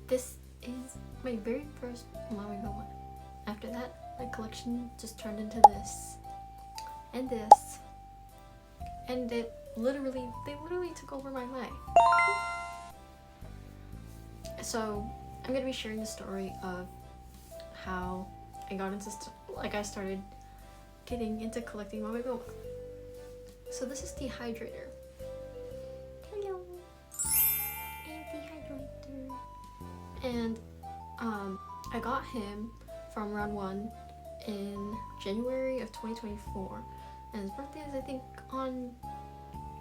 this is my very first mamegoma. After that, my collection just turned into this and this, and they literally took over my life. So I'm gonna be sharing the story of how I got into I started getting into collecting mamegoma. So this is the hydrator. Hello, dehydrator. And I got him from round 1 in January of 2024, and his birthday is I think on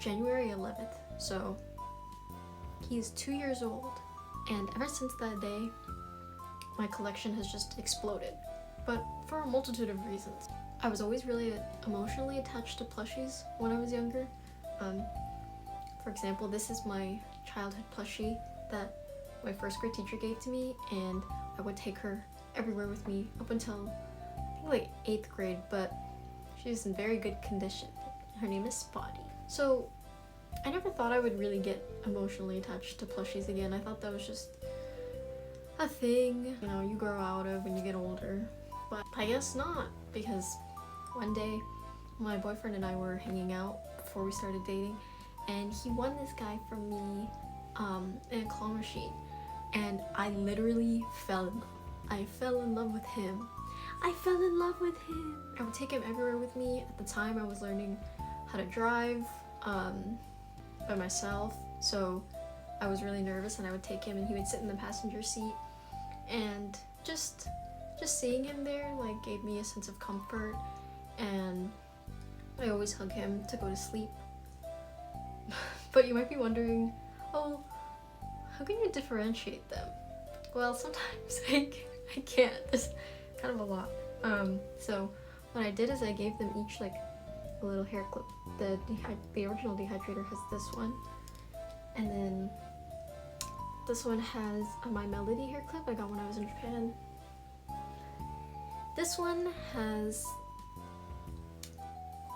January 11th. So he's 2 years old, and ever since that day my collection has just exploded, but for a multitude of reasons. I was always really emotionally attached to plushies when I was younger. For example, this is my childhood plushie that my first grade teacher gave to me, and I would take her everywhere with me up until I think like 8th grade, but she's in very good condition. Her name is Spotty. So I never thought I would really get emotionally attached to plushies again. I thought that was just a thing, you know, you grow out of when you get older. But I guess not, because one day my boyfriend and I were hanging out before we started dating, and he won this guy from me in a claw machine, and I literally fell in love. I fell in love with him. I fell in love with him. I would take him everywhere with me. At the time I was learning how to drive by myself, so I was really nervous, and I would take him and he would sit in the passenger seat, and just seeing him there like gave me a sense of comfort, and I always hug him to go to sleep. But you might be wondering, oh, how can you differentiate them? Well, sometimes I can't. There's kind of a lot. So what I did is I gave them each like a little hair clip. The original dehydrator has this one, and then this one has a My Melody hair clip I got when I was in Japan. This one has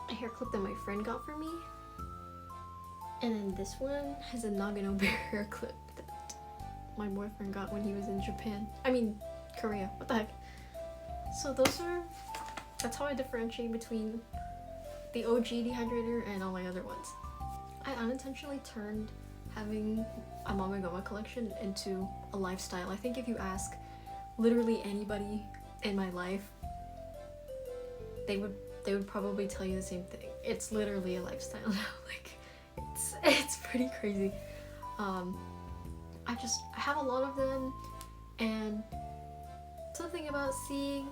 a hair clip that my friend got for me, and then this one has a Nagano bear hair clip that my boyfriend got when he was in Japan. I mean, Korea, what the heck. So that's how I differentiate between the OG dehydrator and all my other ones. I unintentionally turned having a mamegoma collection into a lifestyle. I think if you ask literally anybody in my life, they would probably tell you the same thing. It's literally a lifestyle now. Like it's pretty crazy. I have a lot of them, and something about seeing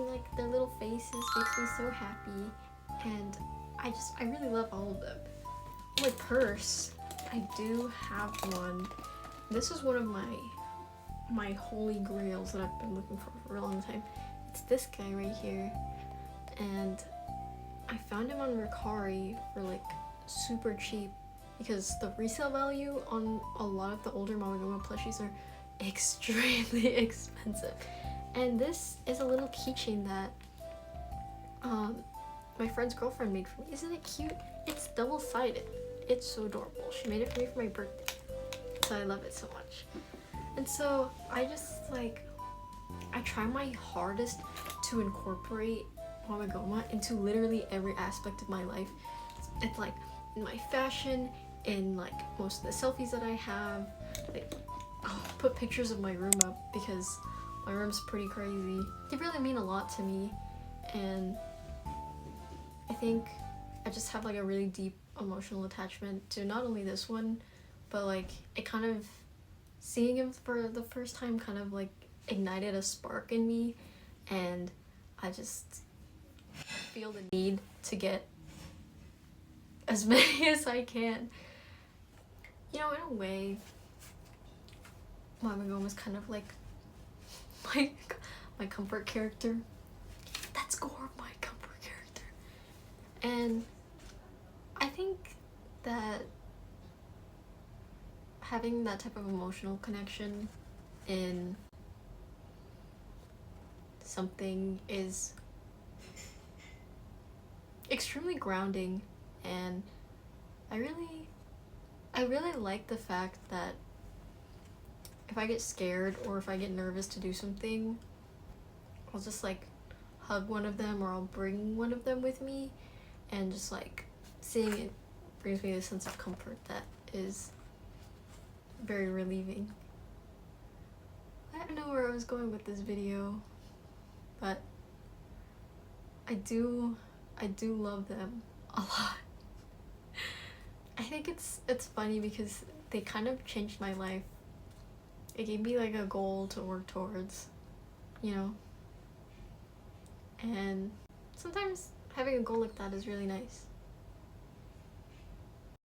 like their little faces makes me so happy, and I really love all of them. My purse, I do have one. This is one of my holy grails that I've been looking for a long time. It's this guy right here, and I found him on Mercari for like super cheap, because the resale value on a lot of the older mamegoma plushies are extremely expensive. And this is a little keychain that my friend's girlfriend made for me. Isn't it cute? It's double-sided. It's so adorable. She made it for me for my birthday, so I love it so much. And so I just like, I try my hardest to incorporate mamegoma into literally every aspect of my life. It's like in my fashion, in like most of the selfies that I have. Like, I'll put pictures of my room up because my room's pretty crazy. They really mean a lot to me, and I think I just have like a really deep emotional attachment to not only this one, but like it kind of, seeing him for the first time kind of like ignited a spark in me, and I just feel the need to get as many as I can. You know, in a way, mamegoma is kind of like my comfort character. That's Gore, my comfort character. And I think that having that type of emotional connection in something is extremely grounding, and I really like the fact that if I get scared or if I get nervous to do something, I'll just like hug one of them, or I'll bring one of them with me, and just like seeing it brings me a sense of comfort that is very relieving. I don't know where I was going with this video, but I do love them a lot. I think it's funny because they kind of changed my life. It gave me like a goal to work towards, you know? And sometimes having a goal like that is really nice.